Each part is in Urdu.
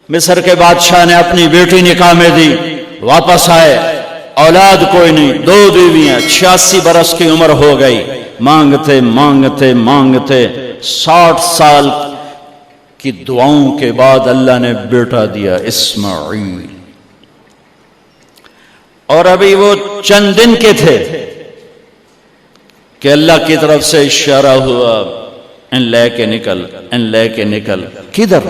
مصر کے بادشاہ نے اپنی بیٹی نکاح میں دی، واپس آئے، اولاد کوئی نہیں، 2 بیویاں، 86 برس کی عمر ہو گئی، مانگتے مانگتے مانگتے 60 سال کی دعاؤں کے بعد اللہ نے بیٹا دیا، اسماعیل۔ اور ابھی وہ چند دن کے تھے کہ اللہ کی طرف سے اشارہ ہوا، ان لے کے نکل، ان لے کے نکل۔ کدھر؟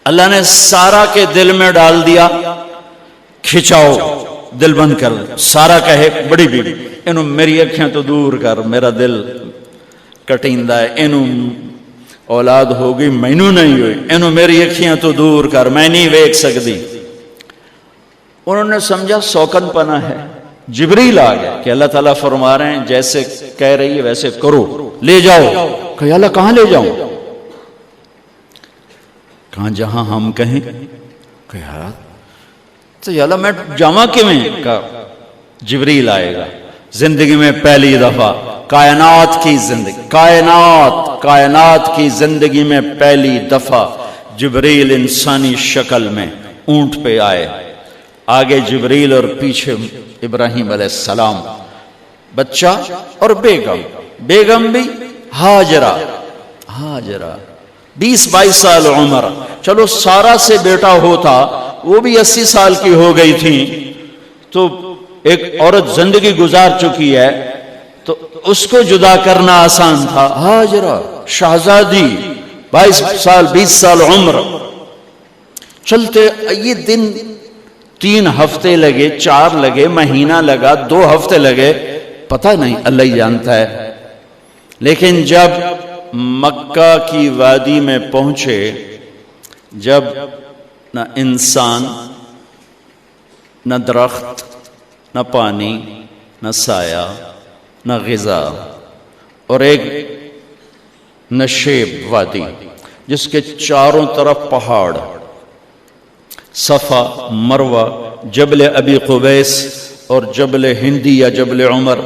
اللہ نے سارا کے دل میں ڈال دیا، کھچاؤ، دل بند کر۔ سارا کہے بڑی بیوی، انہوں میری اکھیاں تو دور کر، میرا دل کٹیندہ ہے، انہوں اولاد ہوگی مینوں نہیں ہوئی، انہوں میری اکھیاں تو دور کر، میں نہیں ویکھ سکتی۔ انہوں نے سمجھا سوکن پنا ہے۔ جبریل آ گیا کہ اللہ تعالیٰ فرما رہے ہیں جیسے کہہ رہی ہے ویسے کرو، لے جاؤ۔ کہ اللہ کہاں لے جاؤں؟ کہاں جہاں ہم کہیں۔ کہ یار تو یا اللہ میں جامع کیویں؟ کہا جبریل آئے گا زندگی میں پہلی دفعہ، کائنات کی زندگی، کائنات کی زندگی میں پہلی دفعہ جبریل انسانی شکل میں اونٹ پہ آئے، آگے جبریل اور پیچھے ابراہیم علیہ السلام، بچہ اور بیگم بھی ہاجرہ 20-22 سال عمر۔ چلو سارا سے بیٹا ہوتا، وہ بھی 80 سال کی ہو گئی تھی، تو ایک عورت زندگی گزار چکی ہے تو اس کو جدا کرنا آسان تھا۔ ہاجرہ شہزادی 22 سال 20 سال عمر، چلتے یہ دن 3 ہفتے لگے، 4 لگے، مہینہ لگا، 2 ہفتے لگے، پتہ نہیں، اللہ ہی جانتا ہے۔ لیکن جب مکہ کی وادی میں پہنچے، جب نہ انسان، نہ درخت، نہ پانی، نہ سایہ، نہ غذا، اور ایک نشیب وادی جس کے چاروں طرف پہاڑ، صفا، مروہ، جبل ابی قبیس اور جبل ہندی یا جبل عمر،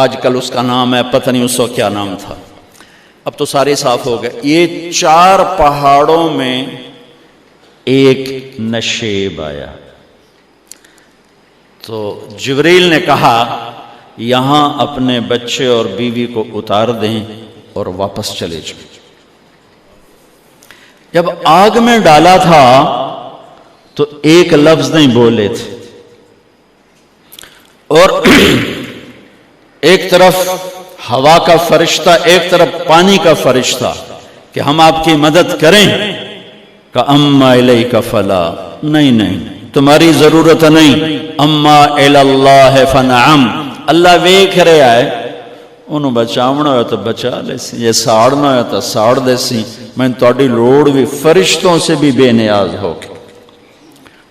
آج کل اس کا نام ہے، پتہ نہیں اس وقت کیا نام تھا، اب تو سارے صاف ہو گئے۔ یہ 4 پہاڑوں میں ایک نشیب آیا، تو جبریل نے کہا یہاں اپنے بچے اور بیوی کو اتار دیں اور واپس چلے جائیں۔ جب آگ میں ڈالا تھا تو ایک لفظ نہیں بولے تھے، اور ایک طرف ہوا کا فرشتہ، ایک طرف پانی کا فرشتہ کہ ہم آپ کی مدد کریں، کہ اما الیک فلا، نہیں تمہاری ضرورت نہیں، اما الاللہ فنعم، اللہ ویکھ رہا ہے، انہوں بچاونا ہو تو بچا لے سی، یہ ساڑنا ہو تو ساڑ دے سی، میں تہاڈی لوڑ بھی فرشتوں سے بھی بے نیاز ہو کے۔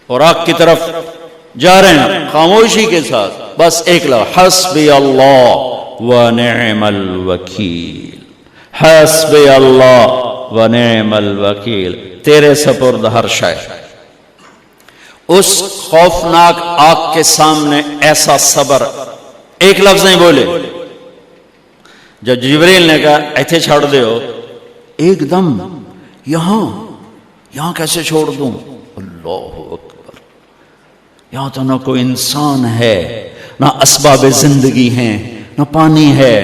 اور آگ کی طرف جا رہے ہیں خاموشی کے ساتھ، بس ایک لفظ، حسبی اللہ ونعم الوکیل، حسبی اللہ ونعم الوکیل، تیرے سپرد ہر شے۔ اس خوفناک آگ کے سامنے ایسا صبر، ایک لفظ نہیں بولے۔ جب جبریل نے کہا ایتھے چھوڑ دے ہو، ایک دم یہاں کیسے چھوڑ دوں؟ اللہ اکبر، یہاں تو نہ کوئی انسان ہے، نہ اسباب زندگی ہیں، نہ پانی ہے،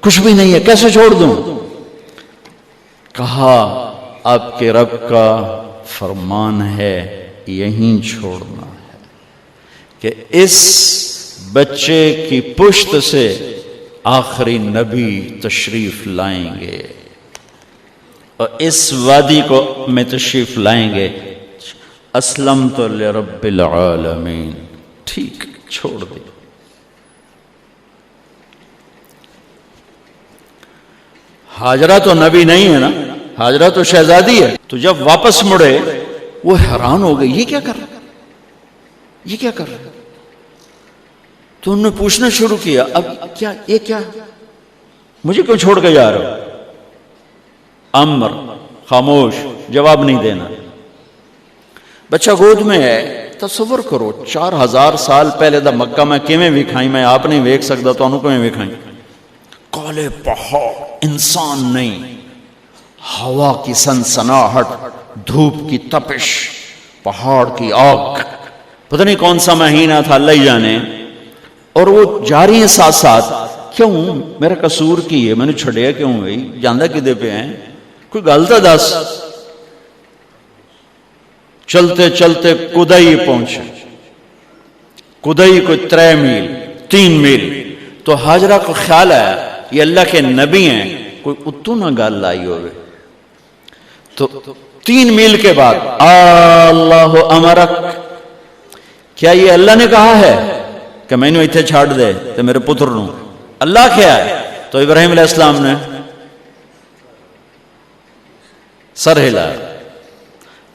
کچھ بھی نہیں ہے، کیسے چھوڑ دوں؟ کہا آپ کے رب کا فرمان ہے یہیں چھوڑنا ہے، کہ اس بچے کی پشت سے آخری نبی تشریف لائیں گے اور اس وادی کو میں تشریف لائیں گے۔ اسلمت لرب العالمین، ٹھیک چھوڑ دے۔ ہاجرہ تو نبی نہیں ہے نا، ہاجرہ تو شہزادی ہے۔ تو جب واپس مڑے وہ حیران ہو گئی، یہ کیا کر رہا، یہ کیا کر رہا؟ تو انہوں نے پوچھنا شروع کیا، اب کیا یہ کیا، مجھے کیوں چھوڑ کے جا رہا ہو؟ امر، خاموش، جواب نہیں دینا۔ بچہ گود میں ہے، تصور کرو 4000 سال پہلے دا مکہ میں کیویں وکھائیں، میں آپ نہیں ویکھ سکتا تو انہوں کیویں وکھائیں؟ کالے پہاڑ، انسان نہیں، ہوا کی سنسناہٹ، دھوپ کی تپش، پہاڑ کی آگ، پتہ نہیں کون سا مہینہ تھا اللہ ہی جانے، اور وہ جاری ہیں ساتھ ساتھ. کیوں میرا قصور کی ہے، میں نے چھڑیا کیوں گئی، جاندہ کدے پہ ہیں، کوئی غلطہ دس. چلتے چلتے کدئی پہنچے. کدئی کوئی 3 میل 3 میل. تو ہاجرہ کو خیال آیا یہ اللہ کے نبی ہیں، کوئی اتو نہ گال لائی ہوئے. تو 3 میل کے بعد اللہ امرک، کیا یہ اللہ نے کہا ہے کہ میں نے اتنے چھاڑ دے تو میرے پتر نو؟ اللہ کیا ہے؟ تو ابراہیم علیہ السلام نے سر ہلایا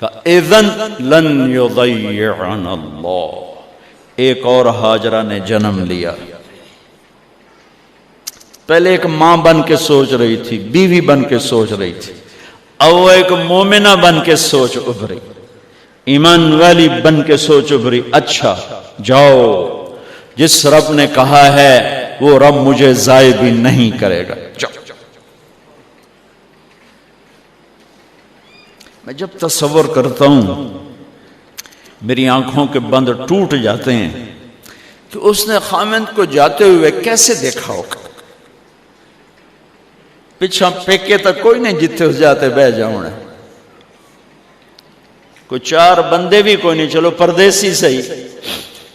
کہ اذن لن یضیعنا اللہ. ایک اور ہاجرہ نے جنم لیا. پہلے ایک ماں بن کے سوچ رہی تھی، بیوی بن کے سوچ رہی تھی، اب وہ ایک مومنہ بن کے سوچ ابھری، ایمان والی بن کے سوچ ابھری. اچھا جاؤ، جس رب نے کہا ہے وہ رب مجھے ضائع بھی نہیں کرے گا. جاؤ. میں جب تصور کرتا ہوں میری آنکھوں کے بند ٹوٹ جاتے ہیں کہ اس نے خامند کو جاتے ہوئے کیسے دیکھا ہوگا. پچھا پیکے تک کوئی نہیں جتے اس جاتے بہ جاؤں، کوئی 4 بندے بھی کوئی نہیں، چلو پردیسی صحیح،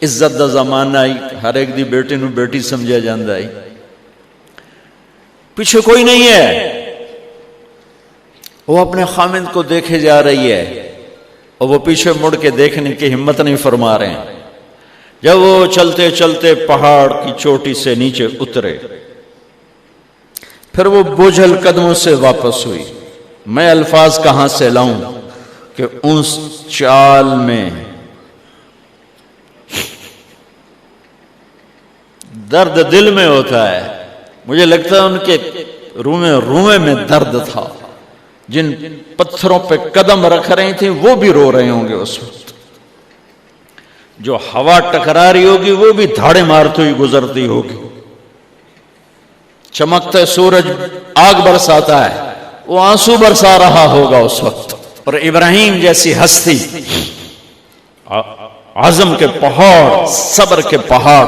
عزت دا زمانہ آئی، ہر ایک دی بیٹی نو بیٹی سمجھا جاندہ آئی، پیچھے کوئی نہیں ہے. وہ اپنے خامند کو دیکھے جا رہی ہے اور وہ پیچھے مڑ کے دیکھنے کی ہمت نہیں فرما رہے ہیں. جب وہ چلتے چلتے پہاڑ کی چوٹی سے نیچے اترے، پھر وہ بوجھل قدموں سے واپس ہوئی. میں الفاظ کہاں سے لاؤں کہ اس چال میں درد دل میں ہوتا ہے. مجھے لگتا ہے ان کے رومے میں درد تھا. جن پتھروں پہ قدم رکھ رہی تھیں وہ بھی رو رہے ہوں گے اس وقت. جو ہوا ٹکرا رہی ہوگی وہ بھی دھاڑے مارتی ہوئی گزرتی ہوگی. چمکتے سورج آگ برساتا ہے، وہ آنسو برسا رہا ہوگا اس وقت. اور ابراہیم جیسی ہستی، عزم کے پہاڑ، صبر کے پہاڑ،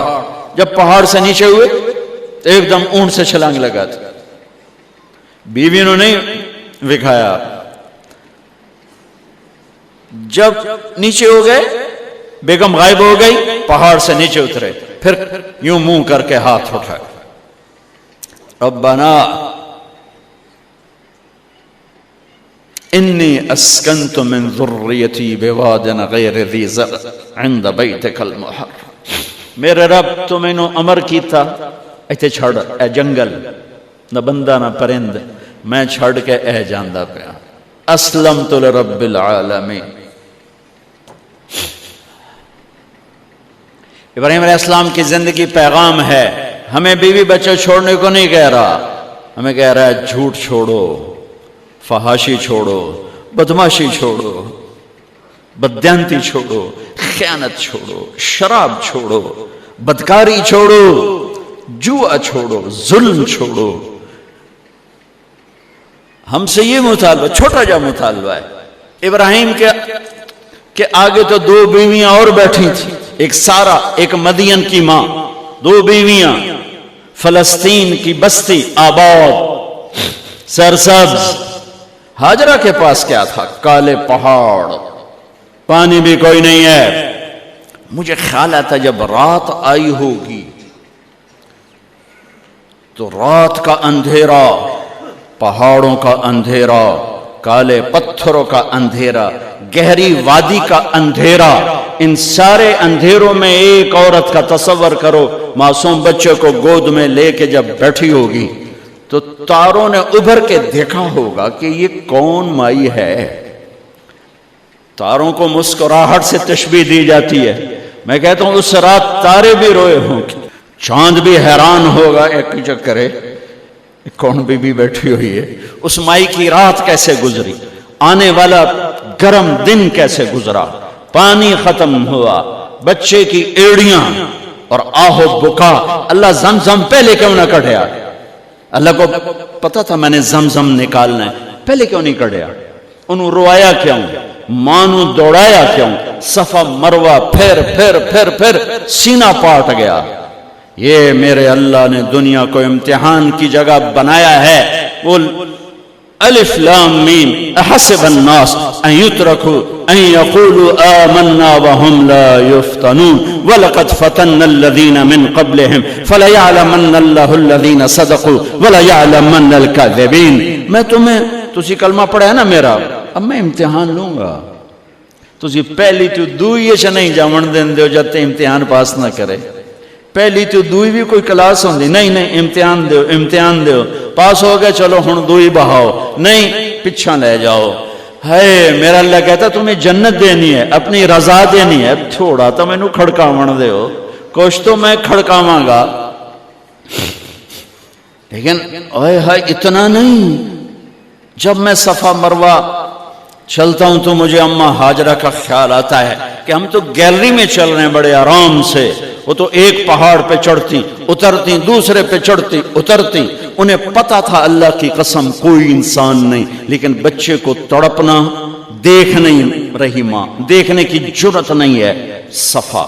جب پہاڑ سے نیچے ہوئے تو ایک دم اونٹ سے چھلانگ لگا تھا. بیوی نے نہیں وکھایا. جب نیچے ہو گئے، بیگم غائب ہو گئی، پہاڑ سے نیچے اترے، پھر یوں منہ کر کے ہاتھ اٹھائے، ربنا انی اسکنت من ذریتی بواد غیر ذی زرع عند بیتک المحرم. میرے رب تو میں نے امر کیتا ایتھے چھڑ، اے جنگل، نہ بندہ نہ پرند، میں چھڑ کے اے جاندہ پیا. اسلمت لرب العالمین. ابراہیم علیہ السلام کی زندگی پیغام ہے. ہمیں بیوی بچے چھوڑنے کو نہیں کہہ رہا، ہمیں کہہ رہا ہے جھوٹ چھوڑو، فحاشی چھوڑو، بدماشی چھوڑو، بددیانتی چھوڑو، خیانت چھوڑو، شراب چھوڑو، بدکاری چھوڑو، جوا چھوڑو، ظلم چھوڑو. ہم سے یہ مطالبہ، چھوٹا جا مطالبہ ہے. ابراہیم کے آگے تو 2 بیویاں اور بیٹھی تھیں، ایک سارا، ایک مدین کی ماں، 2 بیویاں. فلسطین کی بستی آباد، سرسبز. ہاجرہ کے پاس کیا تھا؟ کالے پہاڑ، پانی بھی کوئی نہیں ہے. مجھے خیال آتا جب رات آئی ہوگی تو رات کا اندھیرا، پہاڑوں کا اندھیرا، کالے پتھروں کا اندھیرا، گہری وادی کا اندھیرا، ان سارے اندھیروں میں ایک عورت کا تصور کرو، معصوم بچے کو گود میں لے کے جب بیٹھی ہوگی تو تاروں نے ابھر کے دیکھا ہوگا کہ یہ کون مائی ہے. تاروں کو مسکراہٹ سے تشبیہ دی جاتی ہے. میں کہتا ہوں اس رات تارے بھی روئے ہوں گے، چاند بھی حیران ہوگا، ایک چکرے کون بی بی بیٹھی ہوئی ہے. اس مائی کی رات کیسے گزری، آنے والا گرم دن کیسے گزرا، پانی ختم ہوا، بچے کی ایڑیاں اور آہو بکا. اللہ زمزم پہلے کیوں نہ کٹیا؟ اللہ کو پتا تھا میں نے زمزم نکالنا ہے. پہلے کیوں نہیں کڑیا؟ انہوں روایا کیوں؟ مانو دوڑایا کیوں؟ صفا مروہ پھر پھر پھر پھر سینہ پاٹ گیا۔ یہ میرے اللہ نے دنیا کو امتحان کی جگہ بنایا ہے۔ قل الف لام میم احسب الناس ان يتركوا ان يقولوا آمنا وهم لا يفتنون ولقد فتنا الذين من قبلهم فليعلمن الله الذين صدقوا وليعلمن الكاذبين۔ میں تمہیں تسی کلمہ پڑھا ہے نا میرا، اب میں امتحان لوں گا۔ تسی پہلی تو دوئی چ نہیں جاون دین دیو جب تے امتحان پاس نہ کرے۔ پہلی تو دوئی بھی کوئی کلاس ہوندی نہیں، نہیں امتحان دیو امتحان دیو، پاس ہو گئے چلو ہن دوئی بہاؤ، نہیں پچھا لے جاؤ۔ ہے میرا اللہ کہتا تمہیں جنت دینی ہے، اپنی رضا دینی ہے، تھوڑا تو میں نو کھڑکاون دیو، کچھ تو میں کھڑکاواں گا، لیکن اوئے ہائے اتنا نہیں۔ جب میں صفا مروہ چلتا ہوں تو مجھے اماں ہاجرہ کا خیال آتا ہے کہ ہم تو گیلری میں چل رہے ہیں بڑے آرام سے، وہ تو ایک پہاڑ پہ چڑھتی اترتی، دوسرے پہ چڑھتی اترتی، انہیں پتا تھا اللہ کی قسم کوئی انسان نہیں، لیکن بچے کو تڑپنا دیکھ نہیں رہی ماں، دیکھنے کی جرت نہیں ہے۔ صفا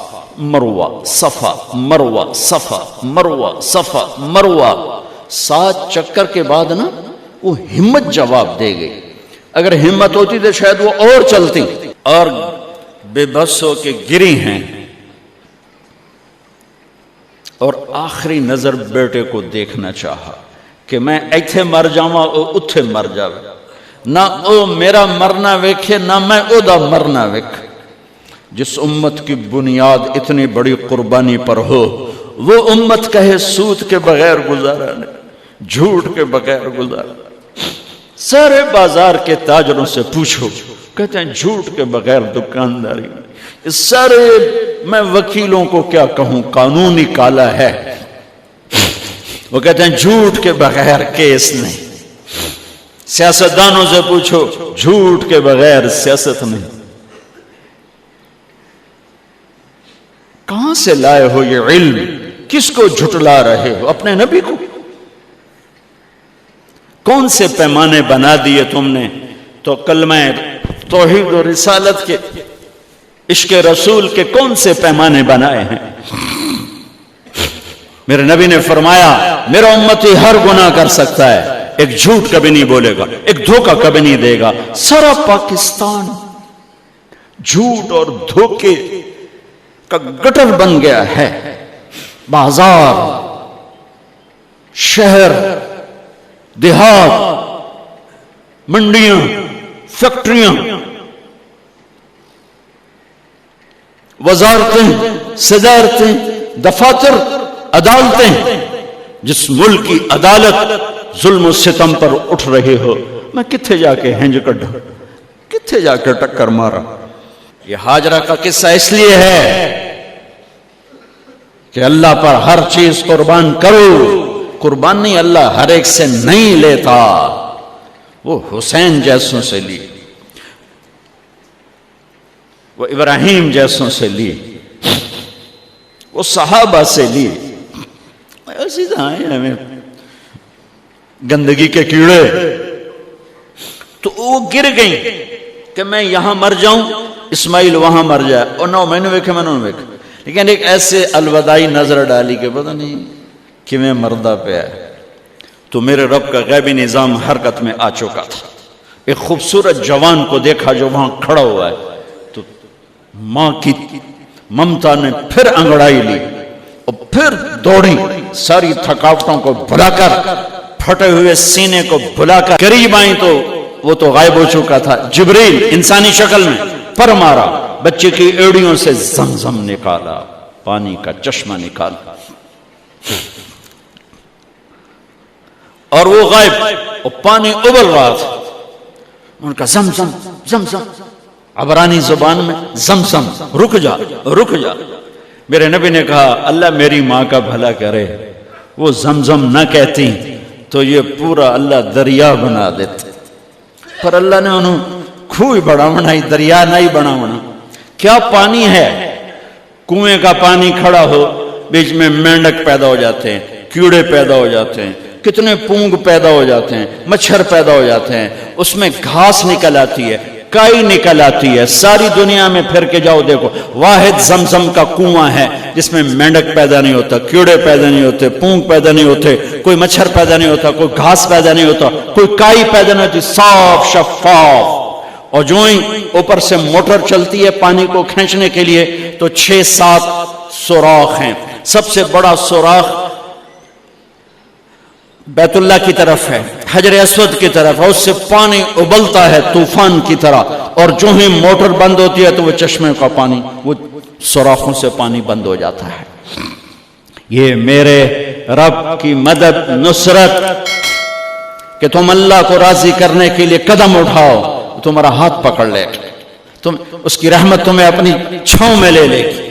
مروہ صفا مروہ صفا مروہ صفا مروہ، 7 چکر کے بعد نا وہ ہمت جواب دے گئی۔ اگر ہمت ہوتی تو شاید وہ اور چلتی، اور بے بس ہو کے گری ہیں، اور آخری نظر بیٹے کو دیکھنا چاہا کہ میں ایتھے مر جاواں او اتھے مر جاوے، نہ او میرا مرنا ویکھے نہ میں او دا مرنا ویکھ۔ جس امت کی بنیاد اتنی بڑی قربانی پر ہو، وہ امت کہے سود کے بغیر گزارا نہیں، جھوٹ کے بغیر گزارا۔ سارے بازار کے تاجروں سے پوچھو، کہتے ہیں جھوٹ کے بغیر دکانداری نہیں۔ اس سارے میں وکیلوں کو کیا کہوں، قانون نکالا ہے، وہ کہتے ہیں جھوٹ کے بغیر کیس نہیں۔ سیاستدانوں سے پوچھو، جھوٹ کے بغیر سیاست نہیں۔ کہاں سے لائے ہو یہ علم؟ کس کو جھٹلا رہے ہو؟ اپنے نبی کو؟ کون سے پیمانے بنا دیے تم نے؟ تو کلمہ توحید و رسالت کے، عشق رسول کے کون سے پیمانے بنائے ہیں؟ میرے نبی نے فرمایا میرا امتی ہر گناہ کر سکتا ہے، ایک جھوٹ کبھی نہیں بولے گا، ایک دھوکہ کبھی نہیں دے گا۔ سارا پاکستان جھوٹ اور دھوکے کا گٹر بن گیا ہے۔ بازار، شہر، دیہات، منڈیاں، فیکٹریاں، وزارتیں، صدارتیں، دفاتر، عدالتیں، جس ملک کی عدالت ظلم و ستم پر اٹھ رہے ہو، میں کتھے جا کے ہنج کڈھا، کتھے جا کے ٹکر مارا۔ یہ ہاجرہ کا قصہ اس لیے ہے کہ اللہ پر ہر چیز قربان کرو۔ قربان نہیں، اللہ ہر ایک سے نہیں لیتا، وہ حسین جیسوں سے لی، وہ ابراہیم جیسوں سے لی، وہ صحابہ سے لی۔ ایسی ہمیں گندگی کے کیڑے، تو وہ گر گئیں کہ میں یہاں مر جاؤں، اسماعیل وہاں مر جائے، اور نو میں نے ویکھے میں نے ویکھے، لیکن ایک ایسے الوداعی نظر ڈالی کہ پتہ نہیں کہ میں مردہ پہ ہے، تو میرے رب کا غیبی نظام حرکت میں آ چکا تھا۔ ایک خوبصورت جوان کو دیکھا جو وہاں کھڑا ہوا ہے، تو ماں کی ممتا نے پھر انگڑائی لی اور پھر دوڑی، ساری تھکاوٹوں کو بھلا کر، پھٹے ہوئے سینے کو بھلا کر قریب آئیں تو وہ تو غائب ہو چکا تھا۔ جبریل انسانی شکل میں پر مارا، بچے کی ایڑیوں سے زمزم نکالا، پانی کا چشمہ نکالا، اور وہ غائب، اور پانی ابل رہا تھا۔ ان کا زمزم زمزم، عبرانی زبان میں زمزم، رک جا رک جا۔ میرے نبی نے کہا اللہ میری ماں کا بھلا کرے، وہ زمزم نہ کہتی تو یہ پورا اللہ دریا بنا دیتے، پر اللہ نے انہوں کھوئی بڑھاونا ہی، دریا نہیں بڑھاونا۔ کیا پانی ہے؟ کنویں کا پانی کھڑا ہو، بیچ میں مینڈک پیدا ہو جاتے ہیں، کیڑے پیدا ہو جاتے ہیں، کتنے پونگ پیدا ہو جاتے ہیں، مچھر پیدا ہو جاتے ہیں، اس میں گھاس نکل آتی ہے، کائی نکل آتی ہے، ساری دنیا میں پھر کے جاؤ دیکھو، واحد زمزم کا کنواں ہے جس میں مینڈک پیدا نہیں ہوتا، کیڑے پیدا نہیں ہوتے، پونگ پیدا نہیں ہوتے، کوئی مچھر پیدا نہیں ہوتا، کوئی گھاس پیدا نہیں ہوتا، کوئی کائی پیدا نہیں ہوتی، صاف شفاف. اور جو ہی اوپر سے موٹر چلتی ہے پانی کو کھینچنے کے لیے تو 6-7 سوراخ ہیں. سب سے بڑا سوراخ بیت اللہ کی طرف ہے، حجر اسود کی طرف ہے، اس سے پانی ابلتا ہے طوفان کی طرح، اور جو ہی موٹر بند ہوتی ہے تو وہ چشمے کا پانی، وہ سوراخوں سے پانی بند ہو جاتا ہے. یہ میرے رب کی مدد، نصرت، کہ تم اللہ کو راضی کرنے کے لیے قدم اٹھاؤ، تمہارا ہاتھ پکڑ لے، تم اس کی رحمت تمہیں اپنی چھاؤں میں لے لے گی.